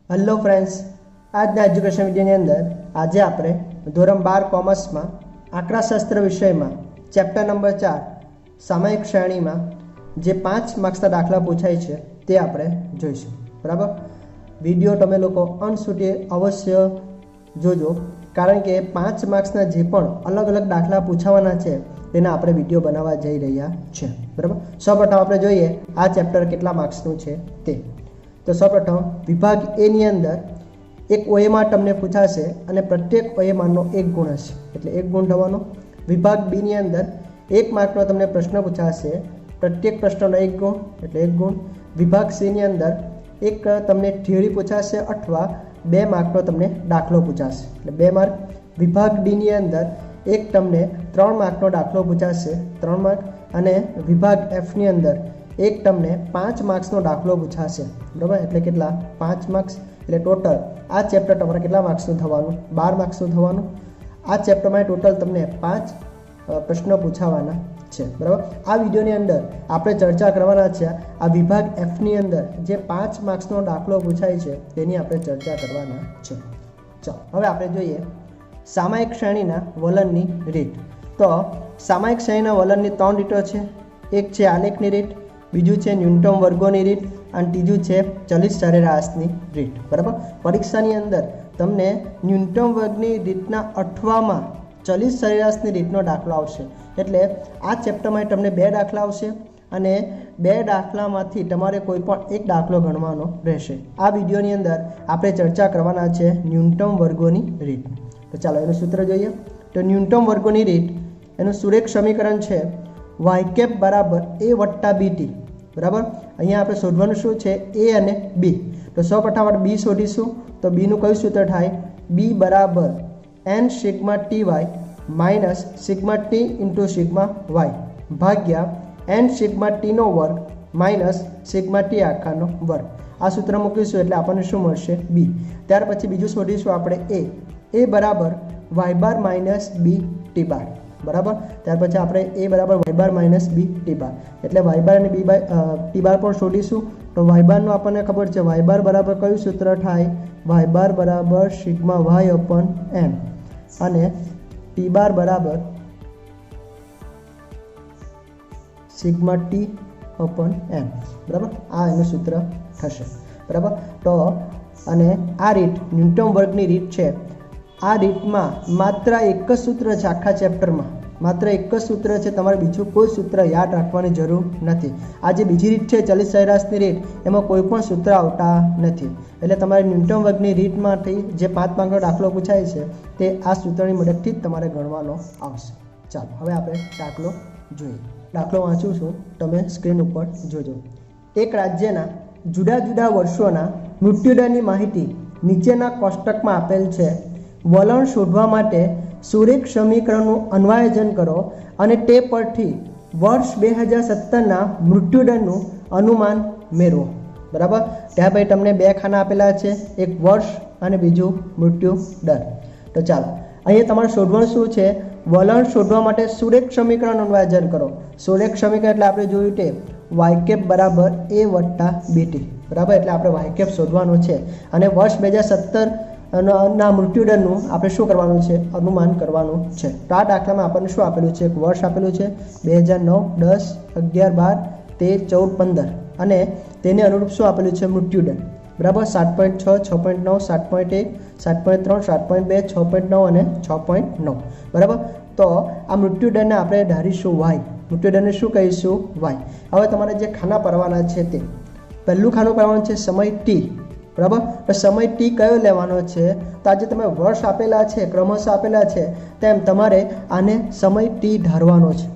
Hello friends, આજના education વિડીયોની અંદર આજે આપણે ધોરણ 12 કોમર્સમાં આંકડાશાસ્ત્ર વિષયમાં ચેપ્ટર નંબર 4 સામયિક શ્રેણીમાં જે 5 માર્ક્સના દાખલા પૂછાય છે તે આપણે જોઈશું. બરાબર, વિડીયો તમે લોકો અંત સુધી અવશ્ય જોજો, કારણ કે 5 માર્ક્સના જે પણ અલગ અલગ દાખલા પૂછાવાના છે તેના આપણે વિડીયો બનાવવા જઈ રહ્યા છે. બરાબર, સૌપ્રથમ આપણે જોઈએ આ ચેપ્ટર કેટલા માર્ક્સનું છે તે. તો સૌપ્રથમ વિભાગ એ ની અંદર એક ઓએમાં તમને પૂછાશે અને પ્રત્યેક ઓએમાંનો 1 ગુણ હશે, એટલે 1 ગુણ થવાનો. વિભાગ બી ની અંદર 1 માર્કનો તમને પ્રશ્ન પૂછાશે, પ્રત્યેક પ્રશ્નનો 1 ગુણ, એટલે 1 ગુણ. વિભાગ સી ની અંદર એક તમને થિયરી પૂછાશે અથવા 2 માર્કનો તમને દાખલો પૂછાશે, એટલે 2 માર્ક. વિભાગ ડી ની અંદર એક તમને 3 માર્કનો દાખલો પૂછાશે, 3 માર્ક. અને વિભાગ એફ ની અંદર એક તમને 5 માર્ક્સનો દાખલો પૂછાશે. બરાબર, એટલે કેટલા? 5 માર્ક્સ. એટલે ટોટલ આ ચેપ્ટર તમારે કેટલા માર્ક્સનું થવાનું? 12 માર્ક્સનું થવાનું. આ ચેપ્ટરમાં ટોટલ તમને 5 પ્રશ્નો પૂછાવાના છે. બરાબર, આ વિડીયોની અંદર આપણે ચર્ચા કરવાના છે આ વિભાગ એફની અંદર જે 5 માર્ક્સનો દાખલો પૂછાય છે તેની આપણે ચર્ચા કરવાના છે. ચાલો હવે આપણે જોઈએ સામયિક શ્રેણીના વલણની રીત. તો સામયિક શ્રેણીના વલણની 3 રીતો છે. એક છે આલેખની રીત, બીજું છે ન્યૂનતમ વર્ગોની રીત અને ત્રીજું છે ચલિત સરેરાશની રીત. બરાબર, પરીક્ષાની અંદર તમને ન્યૂનતમ વર્ગની રીતના અઠવામાં ચલિત સરેરાશની રીતનો દાખલો આવશે. એટલે આ ચેપ્ટરમાં તમને 2 દાખલા આવશે અને 2 દાખલામાંથી તમારે કોઈ પણ એક દાખલો ગણવાનો રહેશે. આ વિડીયોની અંદર આપણે ચર્ચા કરવાના છે ન્યૂનતમ વર્ગોની રીત. તો ચાલો એનું સૂત્ર જોઈએ. તો ન્યૂનતમ વર્ગોની રીત એનું સુરેખ સમીકરણ છે y કેપ બરાબર a વત્તા bt. બરાબર, અહીંયા આપણે શોધવાનું શું છે? a અને b. તો સૌપ્રથમ આપણે b શોધીશું. તો b નું કયું સૂત્ર થાય? b બરાબર n sigma ty minus sigma t into sigma y ભાગ્યા n સિગ્મા t નો વર્ગ માઇનસ સિગ્મા t આખાનો વર્ગ. આ સૂત્ર મૂકીશું એટલે આપણને શું મળશે? b. ત્યાર પછી બીજું શોધીશું આપણે a બરાબર y bar minus b t બાર. બરાબર, ત્યાર પછી આપણે a બરાબર y bar minus b t બાર, એટલે y બાર અને b t બાર પણ શોધીશું. તો y બારનું આપણને ખબર છે y બાર બરાબર કયું સૂત્ર થાય? y બાર બરાબર સિગ્મા y અપન n અને t બાર બરાબર સિગ્મા t અપન n. બરાબર, આ એનું સૂત્ર થશે. બરાબર, તો અને આ રીત ન્યૂનતમ વર્ગની રીત છે. આ રીતમાં માત્ર એક જ સૂત્ર છે આખા ચેપ્ટરમાં, માત્ર એક જ સૂત્ર છે, તમારે બીજું કોઈ સૂત્ર યાદ રાખવાની જરૂર નથી. આ જે બીજી રીત છે ચલિત સરેરાશની રીત, એમાં કોઈ પણ સૂત્ર આવતા નથી. એટલે તમારે ન્યૂનતમ વર્ગની રીતમાંથી જે 5 માર્કનો દાખલો પૂછાય છે તે આ સૂત્રની મદદથી જ તમારે ગણવાનો આવશે. ચાલો હવે આપણે દાખલો જોઈએ. દાખલો વાંચું છું, તમે સ્ક્રીન ઉપર જોજો. એક રાજ્યના જુદા જુદા વર્ષોના મૃત્યુદરની માહિતી નીચેના કોષ્ટકમાં આપેલ છે. વલણ શોધવા માટે સુરેખ સમીકરણનું અન્વયન કરો અને તે પરથી વર્ષ 2017ના મૃત્યુદરનું અનુમાન મેળવો. બરાબર, ત્યાં પછી તમને 2 ખાના આપેલા છે, એક વર્ષ અને બીજું મૃત્યુ દર. તો ચાલો અહીંયા તમારે શોધવાનું શું છે? વલણ શોધવા માટે સુરેખ સમીકરણ અન્વયન કરો. સુરેખ સમીકરણ એટલે આપણે જોયું તે y કેપ બરાબર a વત્તા bt. બરાબર, એટલે આપણે y કેપ શોધવાનું છે અને વર્ષ 2017 ના મૃત્યુદરનું આપણે શું કરવાનું છે? અનુમાન કરવાનું છે. તો આ દાખલામાં આપણને શું આપેલું છે? એક વર્ષ આપેલું છે 2009, 10, 11, 12, 13, 14, 15 અને તેને અનુરૂપ શું આપેલું છે? મૃત્યુદર. બરાબર, 7.6, 6.9, 7.1, 7.3, 7.2, 6.9 અને 6.9. બરાબર, તો આ મૃત્યુદરને આપણે ધારીશું y. મૃત્યુદરને શું કહીશું? y. હવે તમારે જે ખાના પરવાના છે તે પહેલું ખાનું પરવાનું છે સમય t. બરાબર, તો સમય t કયો લેવાનો છે? તો આજે તમે વર્ષ આપેલા છે, ક્રમશઃ આપેલા છે, તેમ તમારે આને સમય t ધારવાનો છે.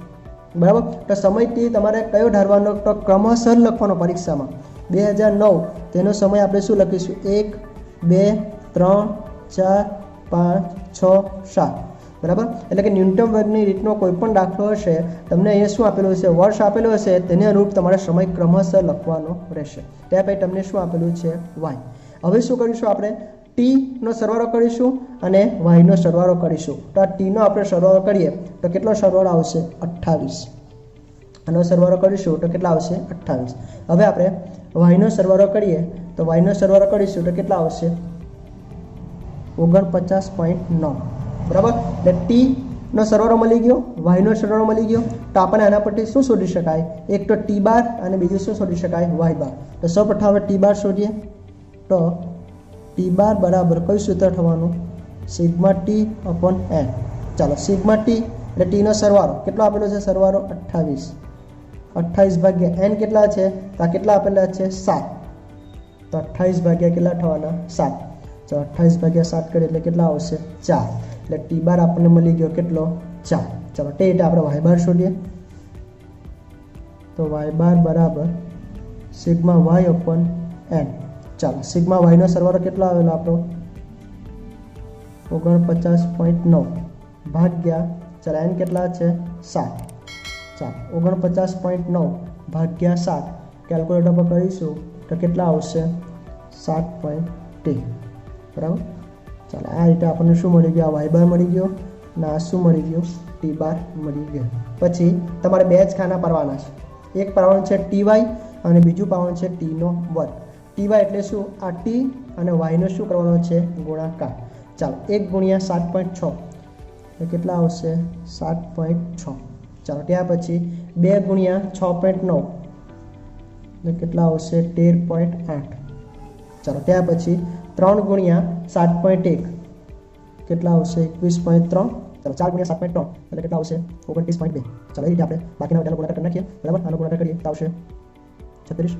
બરાબર, તો સમય t તમારે કયો ધારવાનો? તો ક્રમશઃ લખવાનો પરીક્ષામાં. 2009 તેનો સમય આપણે શું લખીશું? 1, 2, 3, 4, 5, 6, 7. બરાબર, એટલે કે ન્યૂનતમ વર્ગની રીતનો કોઈ પણ દાખલો હશે, તમને અહીંયા શું આપેલું હશે? વર્ષ આપેલું હશે, તેને અનુરૂપ તમારે સમય ક્રમશઃ લખવાનો રહેશે. ત્યાં પછી તમને શું આપેલું છે? y. હવે શું કરીશું? આપણે t નો સરવાળો કરીશું અને y નો સરવાળો કરીશું. તો આ t નો આપણે સરવાળો કરીએ તો કેટલો સરવાળો આવશે? 28. આનો સરવાળો કરીશું તો કેટલા આવશે? 28. હવે આપણે y નો સરવાળો કરીએ તો વાયનો સરવાળો કરીશું તો કેટલા આવશે 49.9 બરાબર. એટલે ટીનો સરવાળો મળી ગયો, વાયનો સરવાળો મળી ગયો. તો આપણે આના પરથી શું શોધી શકાય? એક તો ટી બાર અને બીજું શું શોધી શકાય? વાય બાર. તો સૌપ્રથમ આપણે ટી બાર શોધીએ. તો ટી બાર બરાબર કયું સૂત્ર થવાનું? Sigma T upon N. ચાલો સિગ્મા ટી એટલે ટીનો સરવાળો કેટલો આપેલો છે? સરવાળો 28 ભાગ્યા એન કેટલા છે? તો આ કેટલા આપેલા છે? 7. તો 28 ભાગ્યા કેટલા થવાના? 7. તો 28 ભાગ્યા 7 કરીએ એટલે કેટલા આવશે? 4. એટલે ટી બાર આપણને મળી ગયો કેટલો? 4. ચાલો તે રીતે આપણે વાય બાર શોધીએ. તો વાય બાર બરાબર સિગ્મા વાય અપોન એન. ચાલો સિગ્મા વાયનો સરવાળો કેટલો આવેલો આપણો? 49.9 ભાગ્યા ચાલો એન કેટલા છે? 7. ચાલો 49.9 ભાગ્યા 7 કેલ્ક્યુલેટર પર કરીશું તો કેટલા આવશે? 7.3 બરાબર. ચાલો આ રીતે આપણને શું મળી ગયું? આ વાય બાર મળી ગયો અને આ શું મળી ગયું? ટી બાર મળી ગયો. પછી તમારે બે જ ખાના પાડવાના છે. એક પાડવાનું છે ટી વાય અને બીજું પાડવાનું છે ટીનો વર્ગ. ટી વાય એટલે શું? આ ટી અને વાયનો શું કરવાનો છે? ગુણાકાર. ચાલો 1 ગુણ્યા 7.6 તો કેટલા આવશે? 7.6. ચાલો ત્યાર પછી 2 ગુણ્યા 6.9 એટલે કેટલા આવશે? 13.8. ચાલો ત્યાર પછી 3 ગુણ્યા 7.1 કેટલા આવશે? 21.3. ચાલો 4 ગુણ્યા 7.3 એટલે કેટલા આવશે? 29.2. ચાલો એ રીતે આપણે બાકીના બધાનો ગુણાકાર કરી નાખીએ. બરાબર. આનો ગુણાકાર કરીએ તો આવશે 36.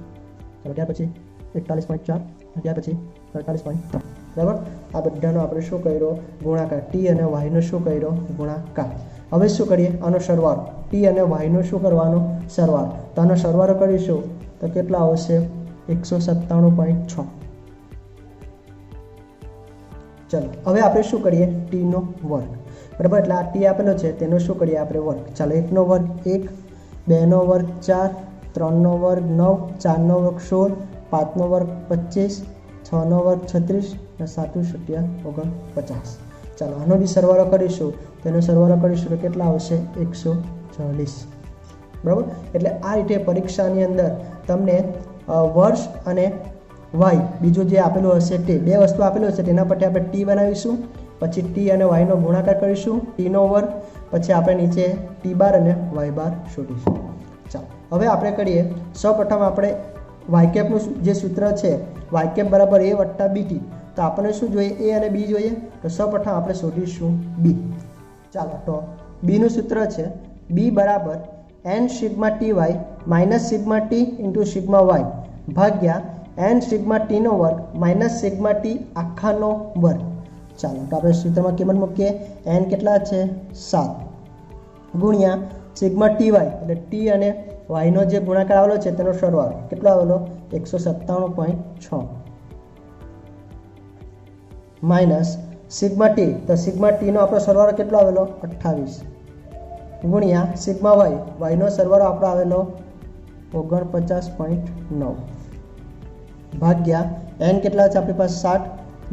ચાલો ત્યાર પછી 41.4 ત્યાર પછી 48.3. બરાબર. આ બધાનો આપણે શું કર્યો? ગુણાકાર. ટી અને વાયનો શું કર્યો? ગુણાકાર. હવે શું કરીએ? આનો સરવાળો. ટી અને વાયનો શું કરવાનો? સરવાળો. તો આનો સરવાળો કરીશું તો કેટલા આવશે? 197.6. ચાલો હવે આપણે શું કરીએ? ટીનો વર્ગ. બરાબર. એટલે આ ટી આપેલો છે તેનો શું કરીએ આપણે? વર્ગ. ચાલો 1નો વર્ગ 1, 2નો વર્ગ 4, 3નો વર્ગ 9, 4નો વર્ગ 16, 5નો વર્ગ 25, 6નો વર્ગ 36 અને 7 × 49. ચાલો આનો બી સરવાળો કરીશું. તેનો સરવાળો કરીશું તો કેટલા આવશે? 140. બરાબર. એટલે આ રીતે પરીક્ષાની અંદર તમને વર્ષ અને વાય બીજું જે આપેલું હશે તે બે વસ્તુ આપેલું હશે તેના પરથી આપણે ટી બનાવીશું. પછી ટી અને વાયનો ગુણાકાર કરીશું, ટીનો વર્ગ. પછી આપણે નીચે ટી બાર અને વાય બાર શોધીશું. ચાલો હવે આપણે કરીએ. સૌપ્રથમ આપણે વાયકેપનું જે સૂત્ર છે વાયકેપ બરાબર a વત્તા બીટી. તો આપણને શું જોઈએ? એ અને બી જોઈએ. તો સૌપ્રથમ આપણે શોધીશું બી. ચાલો તો બીનું સૂત્ર છે બી બરાબર N sigma T Y minus sigma T into sigma Y ભાગ્યા એન સિગ્મા ટીનો વર્ગ માઇનસ સિગ્મા ટી આખાનો વર્ગ. ચાલો તો આપણે સૂત્રમાં કિંમત મૂકીએ. એન કેટલા છે? 7 ગુણ્યા સિગ્મા ટી વાય એટલે ટી અને વાયનો જે ગુણાકાર આવેલો છે તેનો સરવાળો કેટલો આવેલો? 197.6 માઇનસ સિગ્મા ટી. તો સિગ્મા ટીનો આપણો સરવાળો કેટલો આવેલો? 28 ગુણ્યા સિગ્મા વાય વાયનો સરવાળો આપણો આવેલો 49.9 ભાગ્યા એન કેટલા છે આપણી પાસે? 7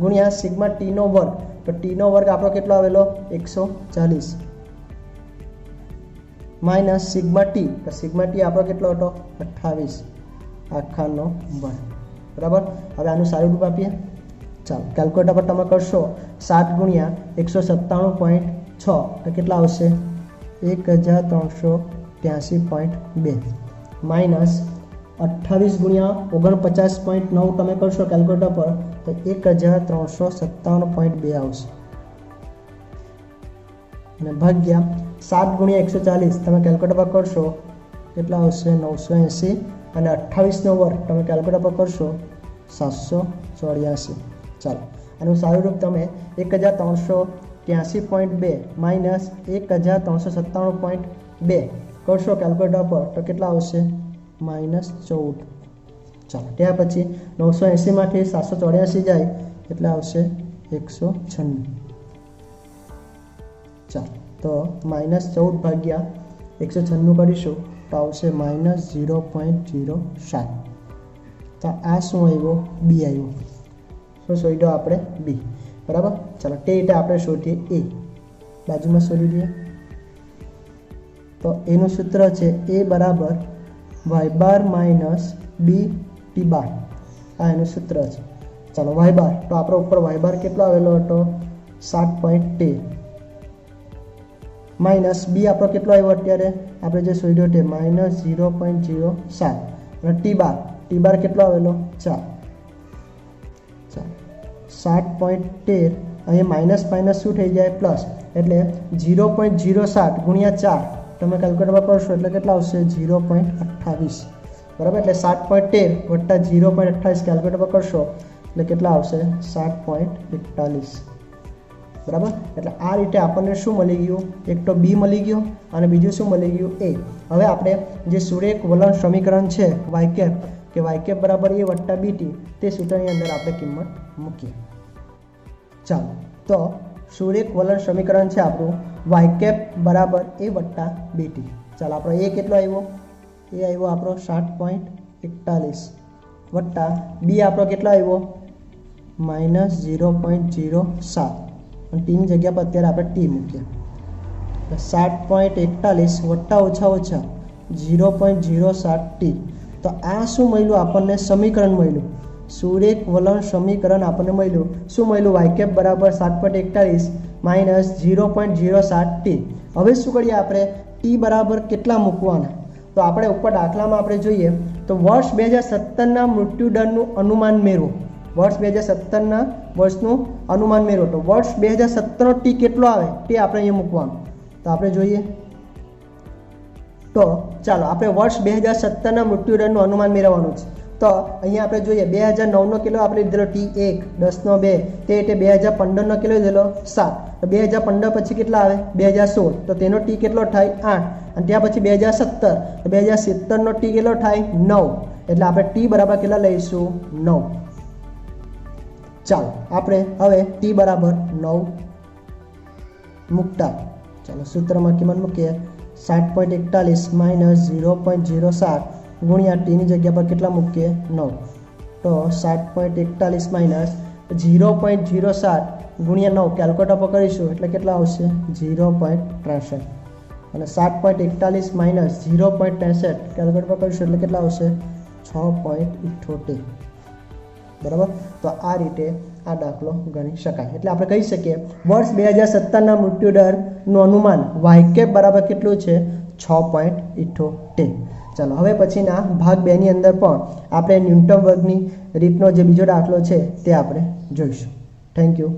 ગુણ્યા સિગ્મા ટીનો વર્ગ. તો ટીનો વર્ગ આપણો કેટલો આવેલો? 140 માઇનસ સિગ્મા ટી. તો સિગ્મા ટી આપણો કેટલો હતો? 28 આખાનો વર્ગ. બરાબર. હવે આનું સારું રૂપ આપીએ. ચાલો કેલ્ક્યુલેટર પર તમે કરશો 7 ગુણ્યા 197.6 તો કેટલા આવશે? 1383.2 માઇનસ 28 ગુણ્યા 49.9 તમે કરશો કેલ્ક્યુલેટર પર તો 1357.2 આવશે. અને ભાગ્યા 7 ગુણ્યા 140 તમે કેલ્ક્યુલેટર પર કરશો કેટલા આવશે? 980 અને 28નો વર્ગ તમે કેલ્ક્યુલેટર પર કરશો 784. ચાલો આનું સારું રૂપ તમે 1383.2 માઇનસ 1397.2 કરશો કેલ્ક્યુલેટર પર તો કેટલા આવશે? -14. ચાલો ત્યાર પછી 980માંથી 784 જાય એટલે આવશે 196. ચાલો તો -14 ભાગ્યા 196 કરીશું તો આવશે -0.07. તો આ શું આવ્યો? બી આવ્યો. શું શોધ્યો આપણે? બી. બરાબર. ચાલો તે રીતે આપણે શોધીએ એ. બાજુમાં શોધી દઈએ. તો એનું સૂત્ર છે એ બરાબર વાય બાર માઇનસ બી ટી બાર. આ એનું સૂત્ર છે. ચાલો વાય બાર, તો આપણો ઉપર વાય બાર કેટલો આવેલો હતો 7.13 માઇનસ બી આપણો કેટલો આવ્યો અત્યારે આપણે જે શોધ્યો તે -0.07 અને ટી બાર કેટલો આવેલો 4. 7.13 અહીંયા માઇનસ માઇનસ શું થઈ જાય પ્લસ, એટલે 0.07 ગુણ્યા 4 તમે કેલ્ક્યુલેટરમાં કરશો એટલે કેટલા આવશે 0.28 બરાબર. એટલે 7.13 વત્તા 0.28 કેલ્ક્યુલેટરમાં કરશો એટલે કેટલા આવશે 7.41 બરાબર. એટલે આ રીતે આપણને શું મળી ગયું, એક તો બી મળી ગયું અને બીજું શું મળી ગયું એ. હવે આપણે જે સુરેખ વલણ સમીકરણ છે વાય કેપ કે વાય કેપ બરાબર એ વત્તા બીટી તે સૂત્રની અંદર આપણે કિંમત મૂકીએ. ચાલો તો સુરેખ વલણ સમીકરણ છે આપણું વાય કેપ બરાબર એ વત્તા બીટી. ચાલો આપણો એ કેટલો આવ્યો, એ આવ્યો આપણો 7.41 વત્તા બી આપણો કેટલો આવ્યો -0.07 અને ટીની જગ્યા પર અત્યારે આપણે ટી મૂકીએ. 7.41 વત્તા ઓછા 0.07 ટી. તો આ શું મળ્યું આપણને સમીકરણ મળ્યું, સુરેખ વલણ સમીકરણ આપણને મળ્યું. શું મળ્યું, વાય કેપ બરાબર 7.41 માઇનસ 0.07 ટી. હવે શું કરીએ આપણે, ટી બરાબર કેટલા મૂકવાના, તો આપણે ઉપર દાખલામાં આપણે જોઈએ તો વર્ષ 2017ના મૃત્યુદરનું અનુમાન મેળવો. વર્ષ 2017ના વર્ષનું અનુમાન મેળવો, તો વર્ષ 2017નો ટી કેટલો આવે તે આપણે અહીંયા મૂકવાનું. તો આપણે જોઈએ તો ચાલો આપણે વર્ષ 2017ના મૃત્યુદરનું અનુમાન મેળવવાનું છે. તો અહીંયા આપણે જોઈએ 2009નો કિલો આપણે લીધેલો T1, 10નો 2 તે રીતે 2015નો કિલો લીધેલો 7. તો 2015 પછી કેટલા આવે 2016, તો તેનો ટી કેટલો થાય 8 અને ત્યાં પછી 2017, તો 2017નો ટી કેટલો થાય 9. એટલે આપણે ટી બરાબર કેટલા લઈશું 9. ચાલો આપણે હવે ટી બરાબર 9 મૂકતા ચાલો સૂત્રમાં કિંમત મૂકીએ 7.41 માઇનસ 0.07 ગુણ્યા ટીની જગ્યા પર કેટલા મૂકીએ 9. તો 7.41 માઇનસ 0.07 ગુણ્યા 9 કેલ્ક્યુલેટર પર કરીશું એટલે કેટલા આવશે 0.63 અને 7.41 માઇનસ 0.63 કેલ્ક્યુલેટર પર કરીશું એટલે કેટલા આવશે 6.78 બરાબર. તો આ રીતે આ દાખલો ગણી શકાય. એટલે આપણે કહી શકીએ વર્ષ 2017ના મૃત્યુદરનું અનુમાન વાય કેપ બરાબર કેટલું છે 6.78. ચાલો હવે પછીના ભાગ 2 ની અંદર પણ આપણે ન્યૂનતમ વર્ગની રીતનો જે બીજો દાખલો છે તે આપણે જોઈશું. Thank you.